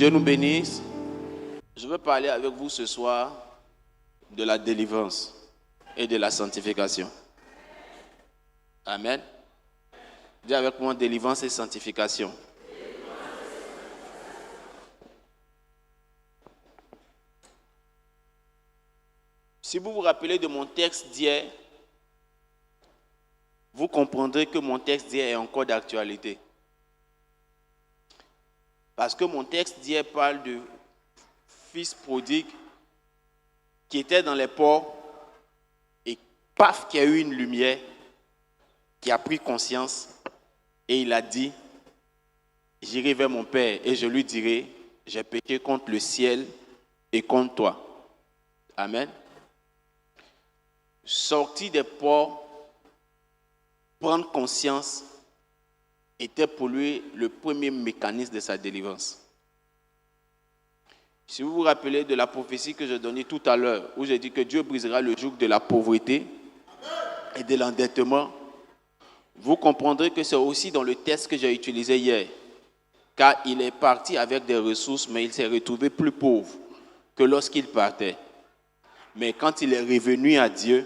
Dieu nous bénisse. Je veux parler avec vous ce soir de la délivrance et de la sanctification. Amen. Dis avec moi délivrance et sanctification. Si vous vous rappelez de mon texte d'hier, vous comprendrez que mon texte d'hier est encore d'actualité. Parce que mon texte d'hier parle de fils prodigue qui était dans les ports et paf, qu'il y a eu une lumière qui a pris conscience et il a dit, j'irai vers mon père et je lui dirai, j'ai péché contre le ciel et contre toi. Amen. Sorti des ports, prendre conscience était pour lui le premier mécanisme de sa délivrance. Si vous vous rappelez de la prophétie que je donnais tout à l'heure, où j'ai dit que Dieu brisera le joug de la pauvreté et de l'endettement, vous comprendrez que c'est aussi dans le texte que j'ai utilisé hier. Car il est parti avec des ressources, mais il s'est retrouvé plus pauvre que lorsqu'il partait. Mais quand il est revenu à Dieu,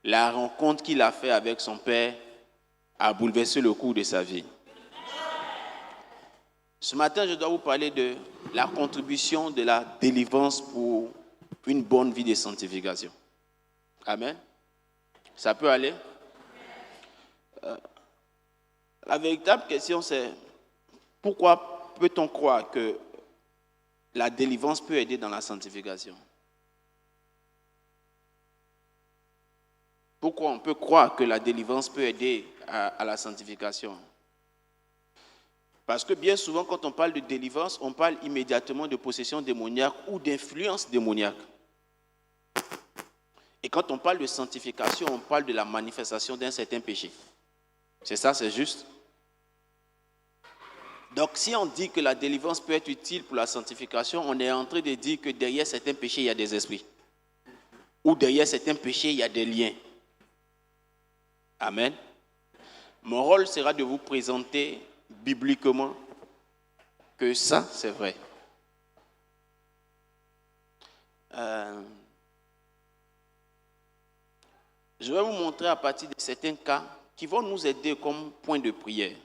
la rencontre qu'il a faite avec son Père a bouleversé le cours de sa vie. Ce matin, je dois vous parler de la contribution de la délivrance pour une bonne vie de sanctification. Amen. Ça peut aller? La véritable question, c'est pourquoi peut-on croire que la délivrance peut aider dans la sanctification? Pourquoi on peut croire que la délivrance peut aider à la sanctification? Parce que bien souvent, quand on parle de délivrance, on parle immédiatement de possession démoniaque ou d'influence démoniaque. Et quand on parle de sanctification, on parle de la manifestation d'un certain péché. C'est ça, c'est juste? Donc, si on dit que la délivrance peut être utile pour la sanctification, on est en train de dire que derrière certains péchés, il y a des esprits. Ou derrière certains péchés, il y a des liens. Amen. Mon rôle sera de vous présenter bibliquement que ça, c'est vrai. Je vais vous montrer à partir de certains cas qui vont nous aider comme point de prière.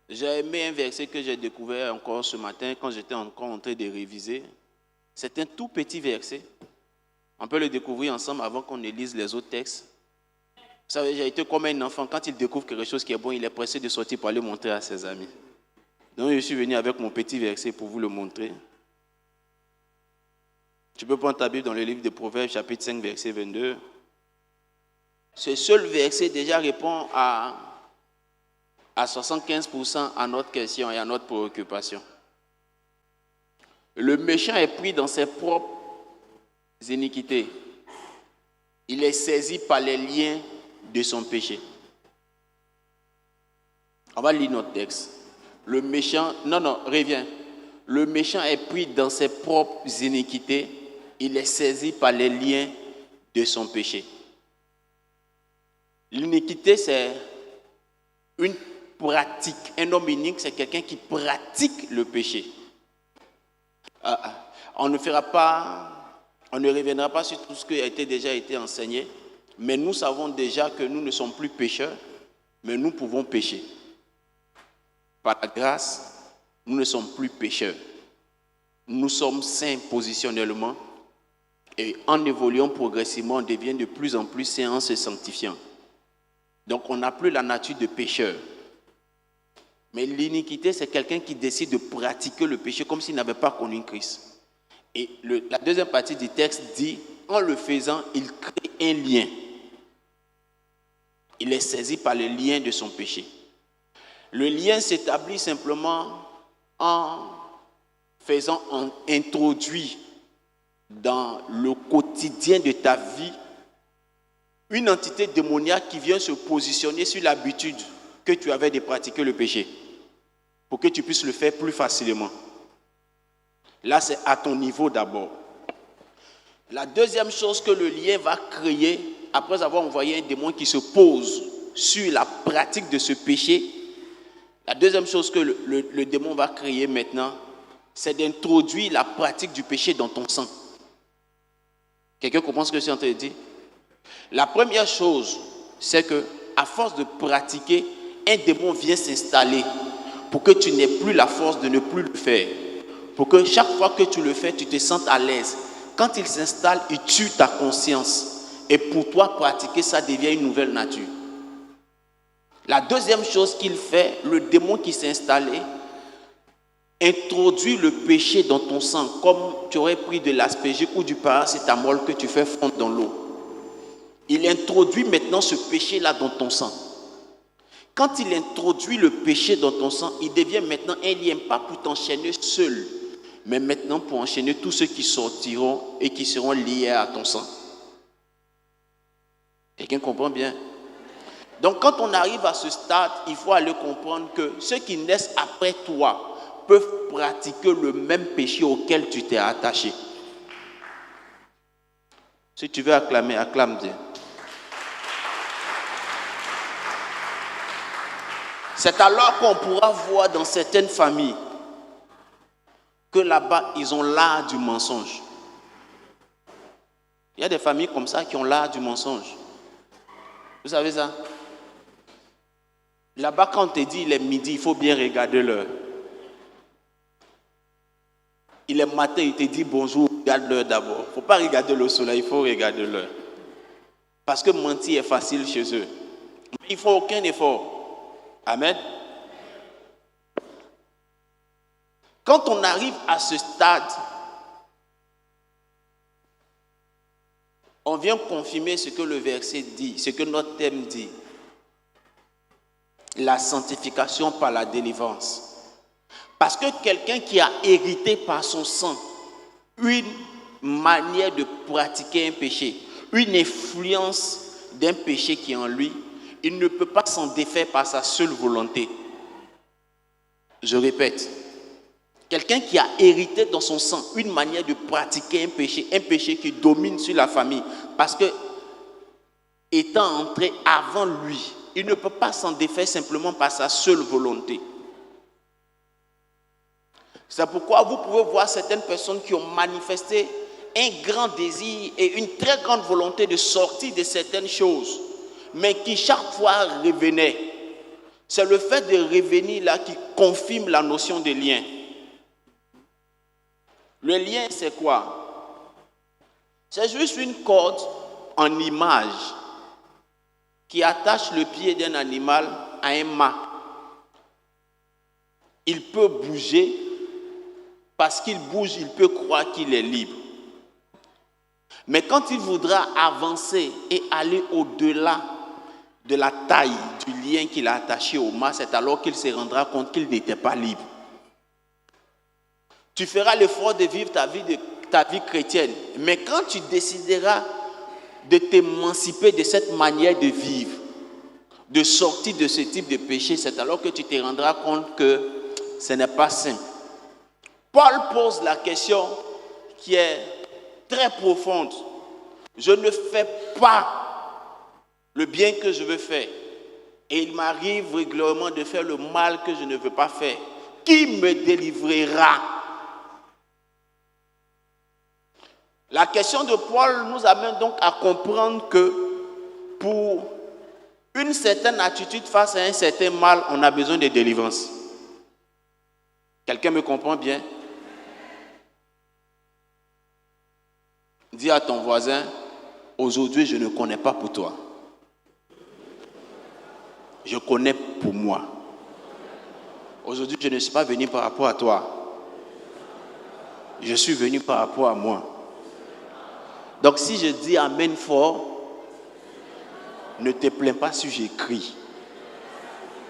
J'ai aimé un verset que j'ai découvert encore ce matin quand j'étais encore en train de réviser. C'est un tout petit verset. On peut le découvrir ensemble avant qu'on ne lise les autres textes. Vous savez, j'ai été comme un enfant, quand il découvre quelque chose qui est bon, il est pressé de sortir pour aller montrer à ses amis. Donc je suis venu avec mon petit verset pour vous le montrer. Tu peux prendre ta Bible dans le livre de Proverbes, chapitre 5, verset 22. Ce seul verset déjà répond à 75% à notre question et à notre préoccupation. Le méchant est pris dans ses propres iniquités. Il est saisi par les liens de son péché. On va lire notre texte. Le méchant, reviens. Le méchant est pris dans ses propres iniquités. Il est saisi par les liens de son péché. L'iniquité, c'est une pratique. Un homme inique, c'est quelqu'un qui pratique le péché. On ne reviendra pas sur tout ce qui a déjà été enseigné, mais nous savons déjà que nous ne sommes plus pécheurs, mais nous pouvons pécher. Par la grâce, nous ne sommes plus pécheurs. Nous sommes saints positionnellement et en évoluant progressivement, on devient de plus en plus saints en se sanctifiant. Donc on n'a plus la nature de pécheur. Mais l'iniquité, c'est quelqu'un qui décide de pratiquer le péché comme s'il n'avait pas connu Christ. Et la deuxième partie du texte dit, en le faisant, il crée un lien. Il est saisi par le lien de son péché. Le lien s'établit simplement en faisant introduire dans le quotidien de ta vie une entité démoniaque qui vient se positionner sur l'habitude que tu avais de pratiquer le péché pour que tu puisses le faire plus facilement. Là, c'est à ton niveau d'abord. La deuxième chose que le lien va créer, après avoir envoyé un démon qui se pose sur la pratique de ce péché, la deuxième chose que le démon va créer maintenant, c'est d'introduire la pratique du péché dans ton sang. Quelqu'un comprend ce que je suis en train de dire? La première chose, c'est que à force de pratiquer, un démon vient s'installer pour que tu n'aies plus la force de ne plus le faire. Pour que chaque fois que tu le fais, tu te sentes à l'aise. Quand il s'installe, il tue ta conscience. Et pour toi, pratiquer, ça devient une nouvelle nature. La deuxième chose qu'il fait, le démon qui s'est installé, introduit le péché dans ton sang, comme tu aurais pris de l'aspergique ou du paracétamol que tu fais fondre dans l'eau. Il introduit maintenant ce péché-là dans ton sang. Quand il introduit le péché dans ton sang, il devient maintenant un lien, pas pour t'enchaîner seul, mais maintenant pour enchaîner tous ceux qui sortiront et qui seront liés à ton sang. Quelqu'un comprend bien? Donc quand on arrive à ce stade, il faut aller comprendre que ceux qui naissent après toi peuvent pratiquer le même péché auquel tu t'es attaché. Si tu veux acclamer, acclame Dieu. C'est alors qu'on pourra voir dans certaines familles que là-bas, ils ont l'art du mensonge. Il y a des familles comme ça qui ont l'art du mensonge. Vous savez ça? Là-bas, quand on te dit il est midi, il faut bien regarder l'heure. Il est matin, il te dit bonjour, regarde l'heure d'abord. Il ne faut pas regarder le soleil, il faut regarder l'heure. Parce que mentir est facile chez eux. Il ne faut aucun effort. Amen. Quand on arrive à ce stade, on vient confirmer ce que le verset dit, ce que notre thème dit. La sanctification par la délivrance. Parce que quelqu'un qui a hérité par son sang une manière de pratiquer un péché, une influence d'un péché qui est en lui, il ne peut pas s'en défaire par sa seule volonté. Je répète, quelqu'un qui a hérité dans son sang une manière de pratiquer un péché qui domine sur la famille, parce que étant entré avant lui, il ne peut pas s'en défaire simplement par sa seule volonté. C'est pourquoi vous pouvez voir certaines personnes qui ont manifesté un grand désir et une très grande volonté de sortir de certaines choses, mais qui chaque fois revenaient. C'est le fait de revenir là qui confirme la notion de lien. Le lien, c'est quoi? C'est juste une corde en image qui attache le pied d'un animal à un mât. Il peut bouger. Parce qu'il bouge, il peut croire qu'il est libre. Mais quand il voudra avancer et aller au-delà de la taille du lien qu'il a attaché au mât, c'est alors qu'il se rendra compte qu'il n'était pas libre. Tu feras l'effort de vivre ta vie chrétienne. Mais quand tu décideras de t'émanciper de cette manière de vivre, de sortir de ce type de péché, c'est alors que tu te rendras compte que ce n'est pas simple. Paul pose la question qui est très profonde. Je ne fais pas le bien que je veux faire. Et il m'arrive régulièrement de faire le mal que je ne veux pas faire. Qui me délivrera? La question de Paul nous amène donc à comprendre que pour une certaine attitude face à un certain mal, on a besoin de délivrance. Quelqu'un me comprend bien? Dis à ton voisin, aujourd'hui je ne connais pas pour toi. Je connais pour moi. Aujourd'hui je ne suis pas venu par rapport à toi. Je suis venu par rapport à moi. Donc si je dis amen fort, ne te plains pas si j'écris.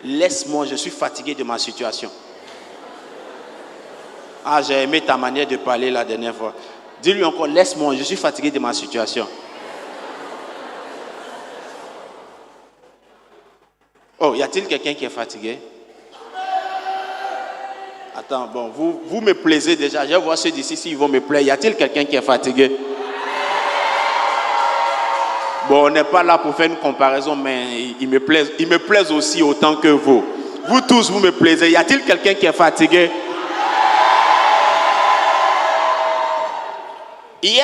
Laisse-moi, je suis fatigué de ma situation. Ah, j'ai aimé ta manière de parler la dernière fois. Dis-lui encore, laisse-moi, je suis fatigué de ma situation. Oh, y a-t-il quelqu'un qui est fatigué? Attends, bon, vous me plaisez déjà. Je vais voir ceux d'ici s'ils vont me plaire. Y a-t-il quelqu'un qui est fatigué? Bon, on n'est pas là pour faire une comparaison, mais ils me plaisent aussi autant que vous. Vous tous, vous me plaisez. Y a-t-il quelqu'un qui est fatigué? Il y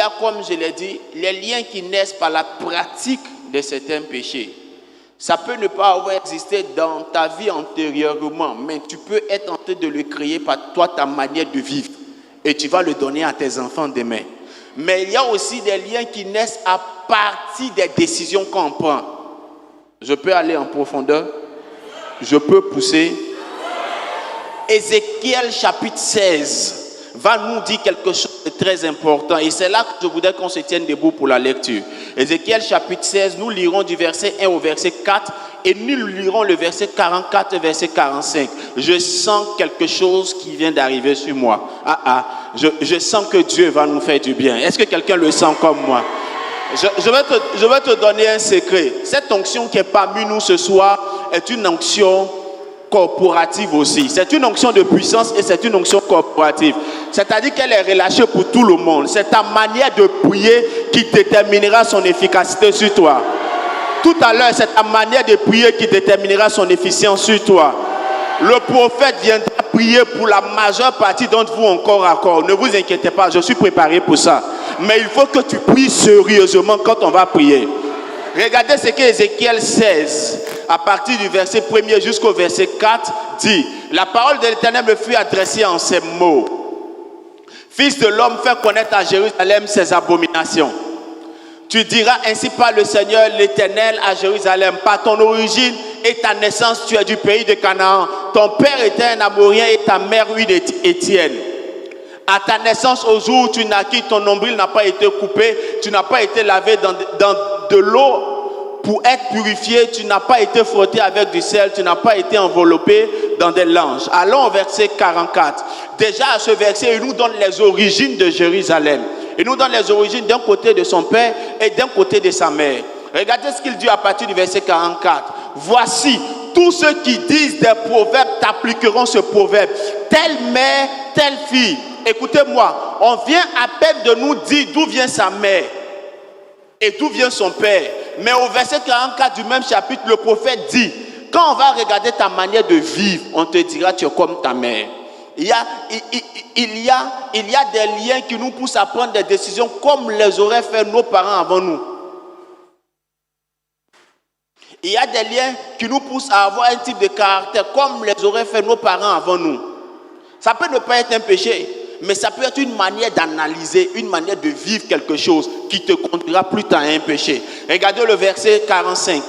a, comme je l'ai dit, les liens qui naissent par la pratique de certains péchés. Ça peut ne pas avoir existé dans ta vie antérieurement, mais tu peux être en train de le créer par toi, ta manière de vivre. Et tu vas le donner à tes enfants demain. Mais il y a aussi des liens qui naissent à partir des décisions qu'on prend. Je peux aller en profondeur? Je peux pousser? Ézéchiel chapitre 16 va nous dire quelque chose de très important. Et c'est là que je voudrais qu'on se tienne debout pour la lecture. Ézéchiel chapitre 16, nous lirons du verset 1 au verset 4 et nous lirons le verset 44 et verset 45. Je sens quelque chose qui vient d'arriver sur moi. Je sens que Dieu va nous faire du bien. Est-ce que quelqu'un le sent comme moi? Je vais te donner un secret. Cette onction qui est parmi nous ce soir est une onction corporative aussi. C'est une onction de puissance et c'est une onction corporative. C'est-à-dire qu'elle est relâchée pour tout le monde. C'est ta manière de prier qui déterminera son efficacité sur toi. Tout à l'heure, c'est ta manière de prier qui déterminera son efficience sur toi. Le prophète viendra prier pour la majeure partie d'entre vous encore à corps. Ne vous inquiétez pas, je suis préparé pour ça. Mais il faut que tu pries sérieusement quand on va prier. Regardez ce que Ézéchiel 16, à partir du verset 1er jusqu'au verset 4, dit. La parole de l'Éternel me fut adressée en ces mots. Fils de l'homme, fais connaître à Jérusalem ses abominations. Tu diras ainsi par le Seigneur l'Éternel à Jérusalem. Par ton origine et ta naissance, tu es du pays de Canaan. Ton père était un Amorien et ta mère une Étienne. À ta naissance, au jour où tu naquis, ton nombril n'a pas été coupé, tu n'as pas été lavé dans de l'eau pour être purifié, tu n'as pas été frotté avec du sel, tu n'as pas été enveloppé dans des langes. Allons au verset 44. Déjà à ce verset, il nous donne les origines de Jérusalem. Il nous donne les origines d'un côté de son père et d'un côté de sa mère. Regardez ce qu'il dit à partir du verset 44. Voici, tous ceux qui disent des proverbes t'appliqueront ce proverbe. Telle mère, telle fille. Écoutez-moi, on vient à peine de nous dire d'où vient sa mère et d'où vient son père. Mais au verset 44 du même chapitre, le prophète dit, quand on va regarder ta manière de vivre, on te dira tu es comme ta mère. Il y a des liens qui nous poussent à prendre des décisions comme les auraient fait nos parents avant nous. Il y a des liens qui nous poussent à avoir un type de caractère comme les auraient fait nos parents avant nous. Ça peut ne pas être un péché, mais ça peut être une manière d'analyser, une manière de vivre quelque chose qui te conduira plus tard à un péché. Regardez le verset 45.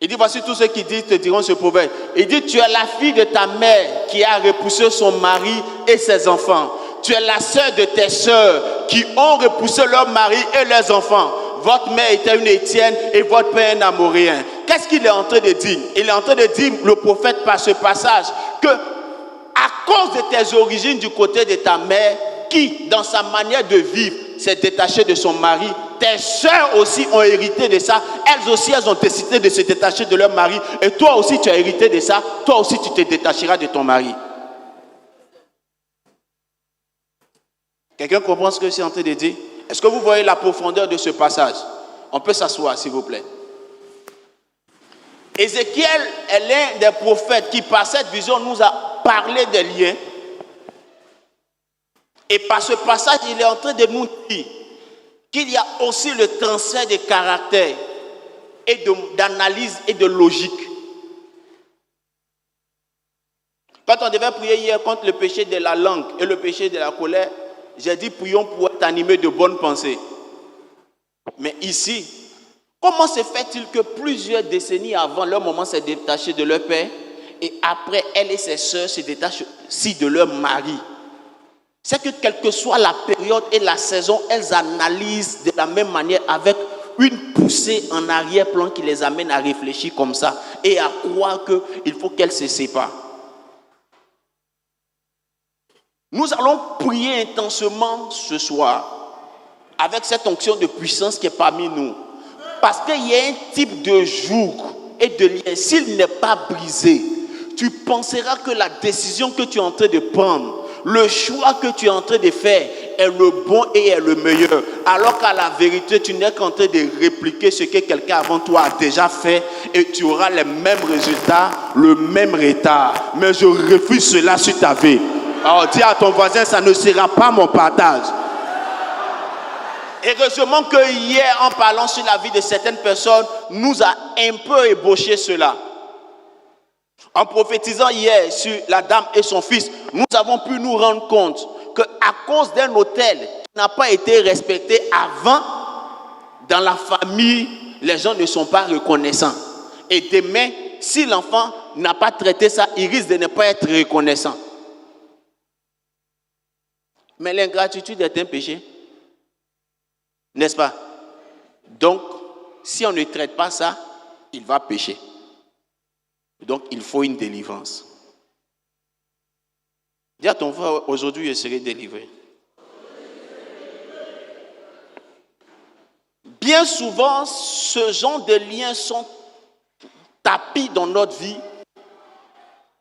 Il dit, voici tous ceux qui disent, te diront ce proverbe. Il dit, tu es la fille de ta mère qui a repoussé son mari et ses enfants. Tu es la sœur de tes sœurs qui ont repoussé leur mari et leurs enfants. Votre mère était une Étienne et votre père un Amoréen. Qu'est-ce qu'il est en train de dire? Il est en train de dire, le prophète, par ce passage, que à cause de tes origines du côté de ta mère, qui, dans sa manière de vivre, s'est détachée de son mari, tes sœurs aussi ont hérité de ça. Elles aussi, elles ont décidé de se détacher de leur mari. Et toi aussi, tu as hérité de ça. Toi aussi, tu te détacheras de ton mari. Quelqu'un comprend ce que je suis en train de dire? Est-ce que vous voyez la profondeur de ce passage? On peut s'asseoir, s'il vous plaît. Ézéchiel est l'un des prophètes qui, par cette vision, nous a parlé des liens. Et par ce passage, il est en train de nous dire qu'il y a aussi le transfert de caractère et d'analyse et de logique. Quand on devait prier hier contre le péché de la langue et le péché de la colère, j'ai dit prions pour être animés de bonnes pensées. Mais ici, comment se fait-il que plusieurs décennies avant, leur maman s'est détachée de leur père et après, elle et ses sœurs se détachent aussi de leur mari? C'est que quelle que soit la période et la saison, elles analysent de la même manière avec une poussée en arrière-plan qui les amène à réfléchir comme ça et à croire qu'il faut qu'elles se séparent. Nous allons prier intensément ce soir avec cette onction de puissance qui est parmi nous. Parce qu'il y a un type de joug et de lien. S'il n'est pas brisé, tu penseras que la décision que tu es en train de prendre, le choix que tu es en train de faire est le bon et est le meilleur. Alors qu'à la vérité, tu n'es qu'en train de répliquer ce que quelqu'un avant toi a déjà fait et tu auras les mêmes résultats, le même retard. Mais je refuse cela sur ta vie. Alors dis à ton voisin, ça ne sera pas mon partage. Heureusement que hier, en parlant sur la vie de certaines personnes, nous a un peu ébauché cela. En prophétisant hier sur la dame et son fils, nous avons pu nous rendre compte qu'à cause d'un hôtel qui n'a pas été respecté avant, dans la famille, les gens ne sont pas reconnaissants. Et demain, si l'enfant n'a pas traité ça, il risque de ne pas être reconnaissant. Mais l'ingratitude est un péché. N'est-ce pas? Donc, si on ne traite pas ça, il va pécher. Donc, il faut une délivrance. Dis à ton frère, aujourd'hui, je serai délivré. Bien souvent, ce genre de liens sont tapis dans notre vie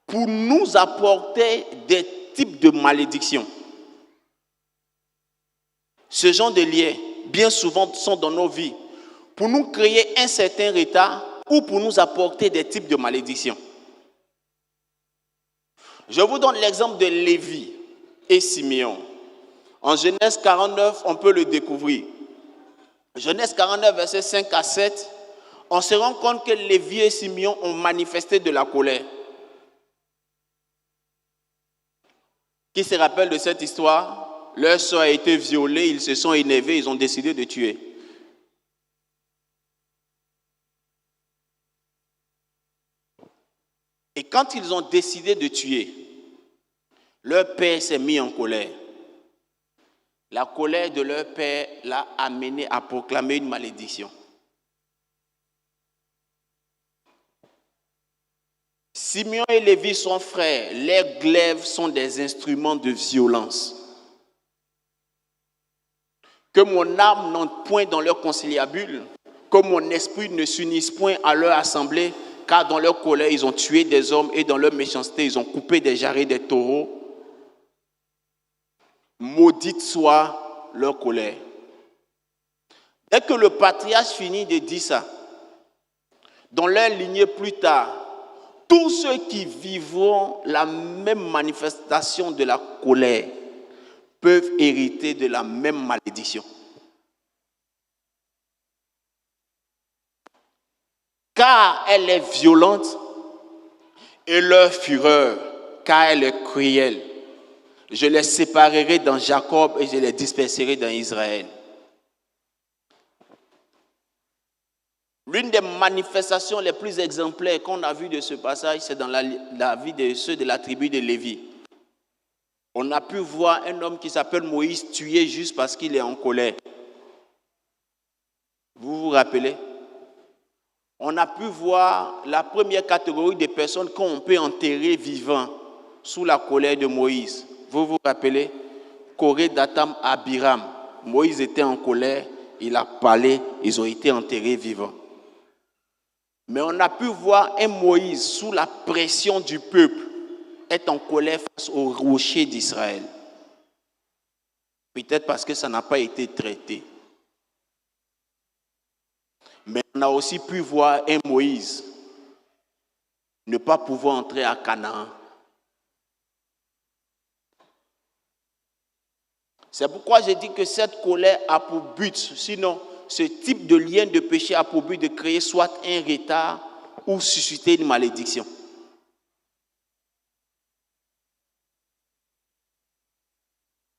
pour nous apporter des types de malédictions. Ce genre de liens, bien souvent, sont dans nos vies pour nous créer un certain retard ou pour nous apporter des types de malédictions. Je vous donne l'exemple de Lévi et Simeon. En Genèse 49, on peut le découvrir. Genèse 49, versets 5 à 7, on se rend compte que Lévi et Simeon ont manifesté de la colère. Qui se rappelle de cette histoire? Leur sœur a été violée, ils se sont énervés, ils ont décidé de tuer. Et quand ils ont décidé de tuer, leur père s'est mis en colère. La colère de leur père l'a amené à proclamer une malédiction. Simeon et Lévi sont frères. Leurs glaives sont des instruments de violence. Que mon âme n'entre point dans leur conciliabule, que mon esprit ne s'unisse point à leur assemblée, car dans leur colère, ils ont tué des hommes et dans leur méchanceté, ils ont coupé des jarrets des taureaux. Maudite soit leur colère. Dès que le patriarche finit de dire ça, dans leur lignée plus tard, tous ceux qui vivront la même manifestation de la colère peuvent hériter de la même malédiction. Car elle est violente et leur fureur, car elle est cruelle. Je les séparerai dans Jacob et je les disperserai dans Israël. L'une des manifestations les plus exemplaires qu'on a vues de ce passage, c'est dans la vie de ceux de la tribu de Lévi. On a pu voir un homme qui s'appelle Moïse tué juste parce qu'il est en colère. Vous vous rappelez? On a pu voir la première catégorie de personnes qu'on peut enterrer vivants sous la colère de Moïse. Vous vous rappelez? Coré, Datam, Abiram. Moïse était en colère, il a parlé, ils ont été enterrés vivants. Mais on a pu voir un Moïse sous la pression du peuple être en colère face au rocher d'Israël. Peut-être parce que ça n'a pas été traité. Mais on a aussi pu voir un Moïse ne pas pouvoir entrer à Canaan. C'est pourquoi je dis que cette colère a pour but, sinon ce type de lien de péché a pour but de créer soit un retard ou susciter une malédiction.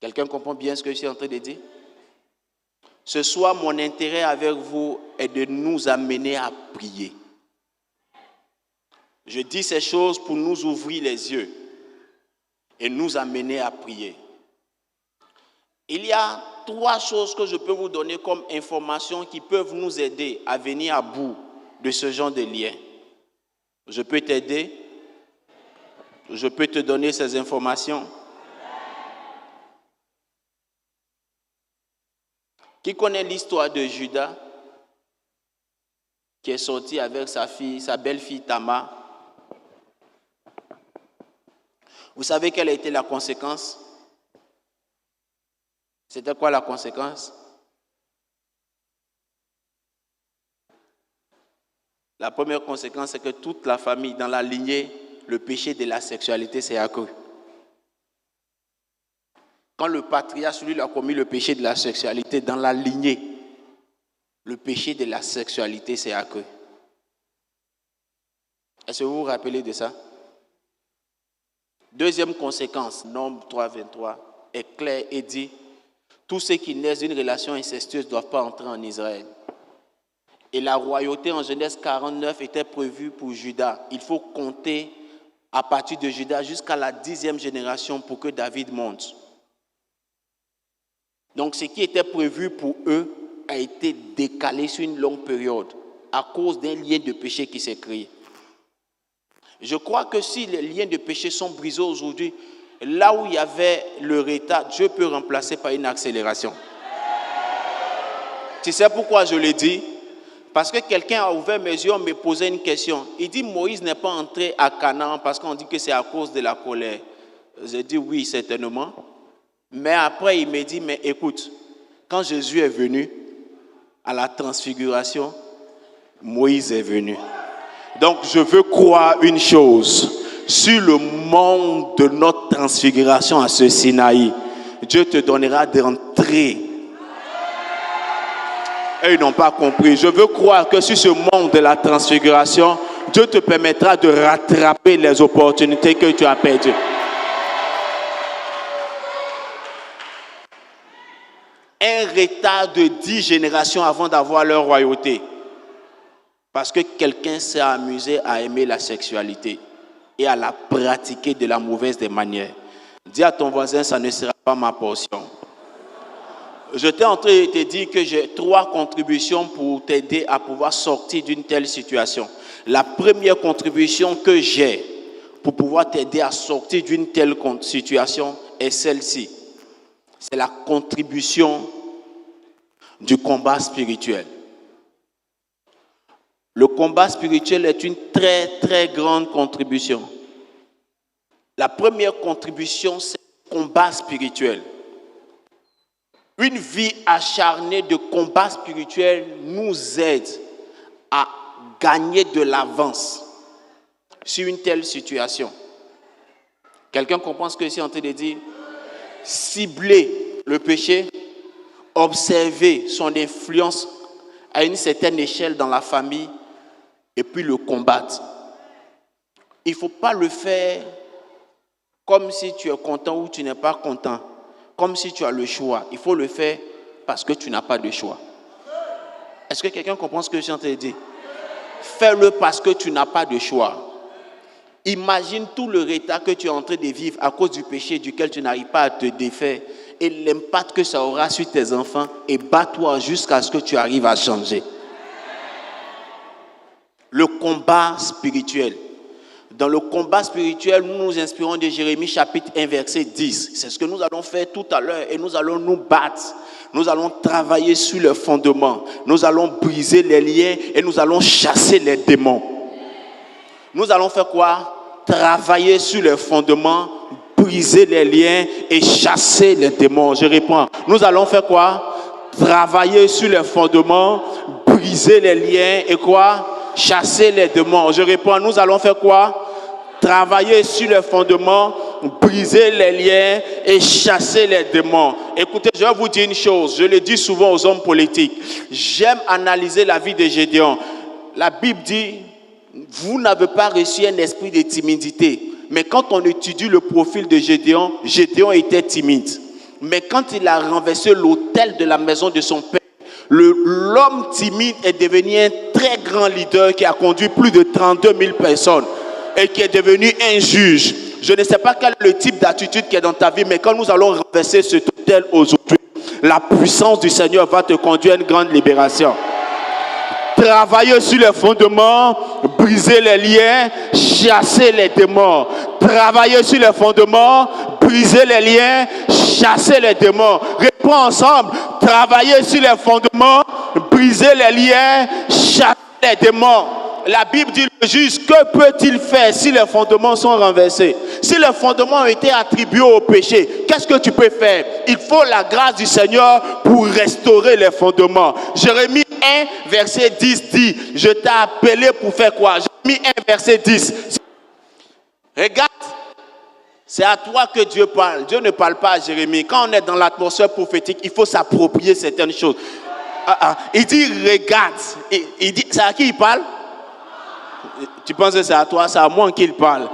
Quelqu'un comprend bien ce que je suis en train de dire? Ce soir, mon intérêt avec vous est de nous amener à prier. Je dis ces choses pour nous ouvrir les yeux et nous amener à prier. Il y a 3 choses que je peux vous donner comme information qui peuvent nous aider à venir à bout de ce genre de lien. Je peux t'aider. Je peux te donner ces informations. Qui connaît l'histoire de Judas qui est sorti avec sa belle-fille Tamar? Vous savez quelle a été la conséquence? C'était quoi la conséquence? La première conséquence, c'est que toute la famille, dans la lignée, le péché de la sexualité s'est accru. Quand le patriarche, lui, a commis le péché de la sexualité dans la lignée, le péché de la sexualité s'est accru. Est-ce que vous vous rappelez de ça? Deuxième conséquence, Nombre 3, 23, est clair et dit, tous ceux qui naissent d'une relation incestueuse ne doivent pas entrer en Israël. Et la royauté en Genèse 49 était prévue pour Juda. Il faut compter à partir de Juda jusqu'à la 10e génération pour que David monte. Donc ce qui était prévu pour eux a été décalé sur une longue période à cause d'un lien de péché qui s'est créé. Je crois que si les liens de péché sont brisés aujourd'hui, là où il y avait le retard, Dieu peut remplacer par une accélération. Tu sais pourquoi je le dis? Parce que quelqu'un a ouvert mes yeux, me posait une question. Il dit Moïse n'est pas entré à Canaan parce qu'on dit que c'est à cause de la colère. J'ai dit oui, certainement. Mais après, il me dit, mais écoute, quand Jésus est venu à la transfiguration, Moïse est venu. Donc, je veux croire une chose. Sur le mont de notre transfiguration à ce Sinaï, Dieu te donnera d'entrer. Et ils n'ont pas compris. Je veux croire que sur ce mont de la transfiguration, Dieu te permettra de rattraper les opportunités que tu as perdues. Un retard de 10 générations avant d'avoir leur royauté. Parce que quelqu'un s'est amusé à aimer la sexualité et à la pratiquer de la mauvaise des manières. Dis à ton voisin, ça ne sera pas ma portion. Je t'ai en train de te dire que j'ai 3 contributions pour t'aider à pouvoir sortir d'une telle situation. La première contribution que j'ai pour pouvoir t'aider à sortir d'une telle situation est celle-ci. C'est la contribution du combat spirituel. Le combat spirituel est une très, très grande contribution. La première contribution, c'est le combat spirituel. Une vie acharnée de combat spirituel nous aide à gagner de l'avance sur une telle situation. Quelqu'un comprend ce que je suis en train de dire? Cibler le péché, observer son influence à une certaine échelle dans la famille et puis le combattre. Il ne faut pas le faire comme si tu es content ou tu n'es pas content, comme si tu as le choix. Il faut le faire parce que tu n'as pas de choix. Est-ce que quelqu'un comprend ce que je suis en train de dire? Fais-le parce que tu n'as pas de choix. Imagine tout le retard que tu es en train de vivre à cause du péché duquel tu n'arrives pas à te défaire et l'impact que ça aura sur tes enfants et bats-toi jusqu'à ce que tu arrives à changer. Le combat spirituel. Dans le combat spirituel, nous nous inspirons de Jérémie chapitre 1 verset 10. C'est ce que nous allons faire tout à l'heure et nous allons nous battre. Nous allons travailler sur le fondement. Nous allons briser les liens et nous allons chasser les démons. Nous allons faire quoi? Travailler sur le fondement, briser les liens et chasser les démons. Je réponds. Nous allons faire quoi? Travailler sur le fondement, briser les liens et quoi? Chasser les démons. Je réponds, nous allons faire quoi? Travailler sur le fondement, briser les liens et chasser les démons. Écoutez, je vais vous dire une chose, je le dis souvent aux hommes politiques. J'aime analyser la vie de Gédéon. La Bible dit, vous n'avez pas reçu un esprit de timidité. Mais quand on étudie le profil de Gédéon, Gédéon était timide. Mais quand il a renversé l'autel de la maison de son père, l'homme timide est devenu un très grand leader qui a conduit plus de 32 000 personnes et qui est devenu un juge. Je ne sais pas quel est le type d'attitude qui est dans ta vie, mais quand nous allons renverser ce autel aujourd'hui, la puissance du Seigneur va te conduire à une grande libération. Travailler sur les fondements, briser les liens, chasser les démons. Travailler sur les fondements, briser les liens, chasser les démons. Réponds ensemble. Travailler sur les fondements, briser les liens, chasser les démons. La Bible dit, le juge, que peut-il faire si les fondements sont renversés? Si les fondements ont été attribués au péché, qu'est-ce que tu peux faire? Il faut la grâce du Seigneur pour restaurer les fondements. Jérémie 1, verset 10 dit, je t'ai appelé pour faire quoi? Jérémie 1, verset 10. Regarde, C'est à toi que Dieu parle. Dieu ne parle pas à Jérémie. Quand on est dans l'atmosphère prophétique, il faut s'approprier certaines choses. Il dit regarde. Il dit, c'est à qui il parle? Tu penses que c'est à toi? C'est à moi qu'il parle.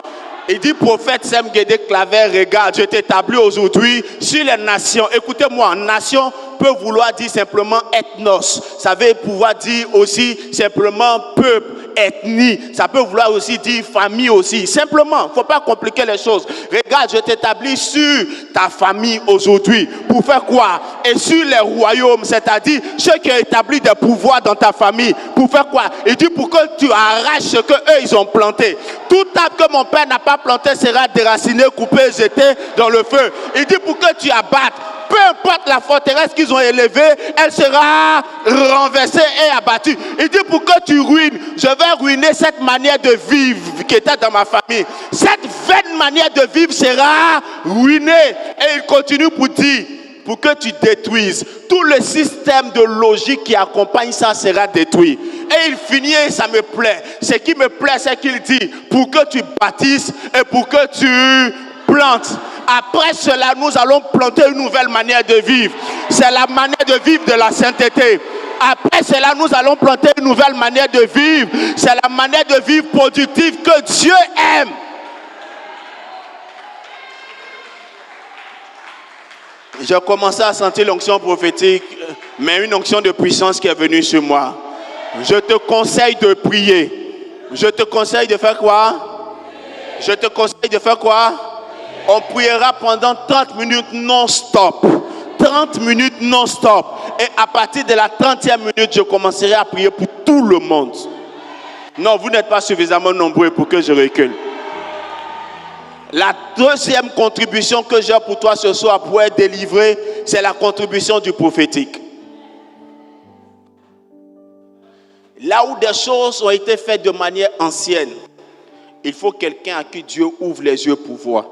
Il dit prophète Sem Guédé Claver, regarde, je t'établis aujourd'hui sur les nations. Écoutez-moi, nation peut vouloir dire simplement ethnos. Ça veut pouvoir dire aussi simplement peuple, ethnie. Ça peut vouloir aussi dire famille aussi. Simplement, il ne faut pas compliquer les choses. Regarde, je t'établis sur ta famille aujourd'hui. Pour faire quoi? Et sur les royaumes, c'est-à-dire ceux qui ont établi des pouvoirs dans ta famille. Pour faire quoi? Il dit pour que tu arraches ce qu'eux ils ont planté. Tout arbre que mon père n'a pas planté sera déraciné, coupé, jeté dans le feu. Il dit pour que tu abattes. Peu importe la forteresse qu'ils ont élevée, elle sera renversée et abattue. Il dit pour que tu ruines, je vais ruiner cette manière de vivre qui était dans ma famille. Cette vaine manière de vivre sera ruinée. Et il continue pour dire, pour que tu détruises. Tout le système de logique qui accompagne ça sera détruit. Et il finit et ça me plaît. Ce qui me plaît, c'est qu'il dit, pour que tu bâtisses et pour que tu plantes. Après cela, nous allons planter une nouvelle manière de vivre. C'est la manière de vivre de la sainteté. Après cela, nous allons planter une nouvelle manière de vivre. C'est la manière de vivre productive que Dieu aime. J'ai commencé à sentir l'onction prophétique, mais une onction de puissance qui est venue sur moi. Je te conseille de prier. Je te conseille de faire quoi? Je te conseille de faire quoi? On priera pendant 30 minutes non-stop. 30 minutes non-stop. Et à partir de la 30e minute, je commencerai à prier pour tout le monde. Non, vous n'êtes pas suffisamment nombreux pour que je recule. La deuxième contribution que j'ai pour toi ce soir pour être délivré, c'est la contribution du prophétique. Là où des choses ont été faites de manière ancienne, il faut quelqu'un à qui Dieu ouvre les yeux pour voir.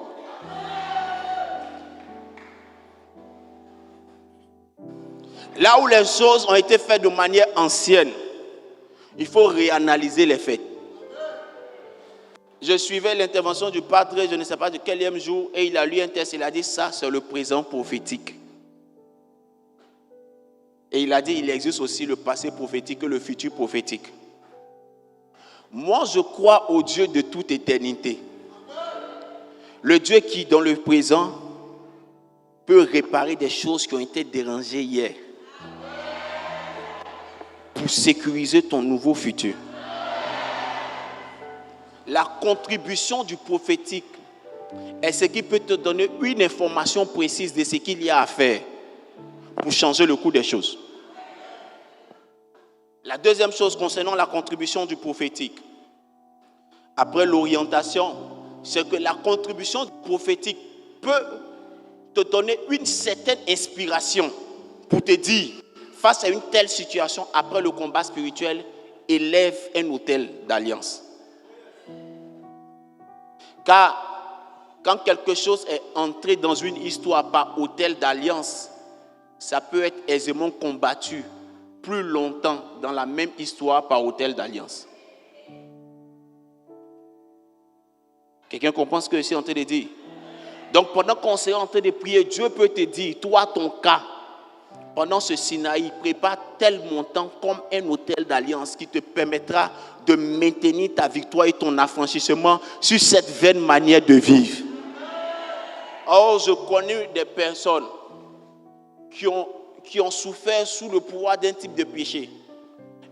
Là où les choses ont été faites de manière ancienne, il faut réanalyser les faits. Je suivais l'intervention du pâtre, je ne sais pas de quel jour, et il a lu un texte, il a dit ça c'est le présent prophétique. Et il a dit il existe aussi le passé prophétique et le futur prophétique. Moi je crois au Dieu de toute éternité. Le Dieu qui dans le présent peut réparer des choses qui ont été dérangées hier. Pour sécuriser ton nouveau futur. La contribution du prophétique est ce qui peut te donner une information précise de ce qu'il y a à faire pour changer le cours des choses. La deuxième chose concernant la contribution du prophétique, après l'orientation, c'est que la contribution du prophétique peut te donner une certaine inspiration pour te dire, face à une telle situation, après le combat spirituel, élève un autel d'alliance. Car quand quelque chose est entré dans une histoire par autel d'alliance, ça peut être aisément combattu plus longtemps dans la même histoire par autel d'alliance. Quelqu'un comprend ce que je suis en train de dire? Donc pendant qu'on est en train de prier, Dieu peut te dire, toi ton cas, pendant ce Sinaï, prépare tel montant comme un autel d'alliance qui te permettra de maintenir ta victoire et ton affranchissement sur cette vaine manière de vivre. Or, je connais des personnes qui ont souffert sous le pouvoir d'un type de péché.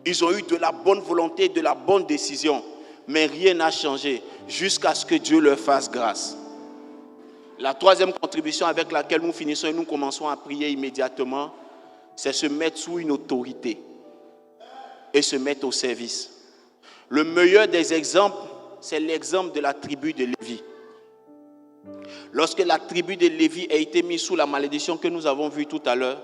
Ils ont eu de la bonne volonté, de la bonne décision, mais rien n'a changé jusqu'à ce que Dieu leur fasse grâce. La troisième contribution avec laquelle nous finissons et nous commençons à prier immédiatement, c'est se mettre sous une autorité et se mettre au service. Le meilleur des exemples, c'est l'exemple de la tribu de Lévi. Lorsque la tribu de Lévi a été mise sous la malédiction que nous avons vue tout à l'heure,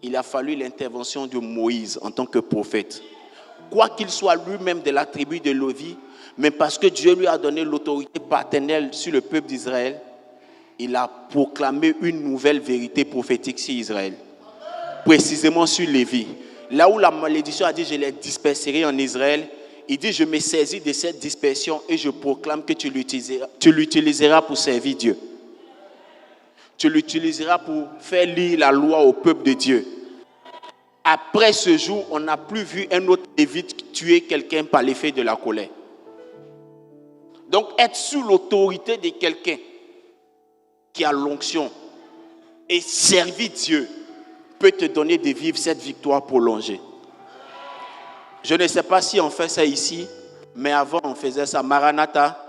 il a fallu l'intervention de Moïse en tant que prophète. Quoi qu'il soit lui-même de la tribu de Lévi, mais parce que Dieu lui a donné l'autorité paternelle sur le peuple d'Israël, il a proclamé une nouvelle vérité prophétique sur Israël. Précisément sur Lévi. Là où la malédiction a dit je les disperserai en Israël, Il dit, je me saisis de cette dispersion et je proclame que tu l'utiliseras pour servir Dieu. Tu l'utiliseras pour faire lire la loi au peuple de Dieu. Après ce jour, on n'a plus vu un autre Lévite tuer quelqu'un par l'effet de la colère. Donc, être sous l'autorité de quelqu'un qui a l'onction et servir Dieu peut te donner de vivre cette victoire prolongée. Je ne sais pas si on fait ça ici, mais avant on faisait ça. Maranatha.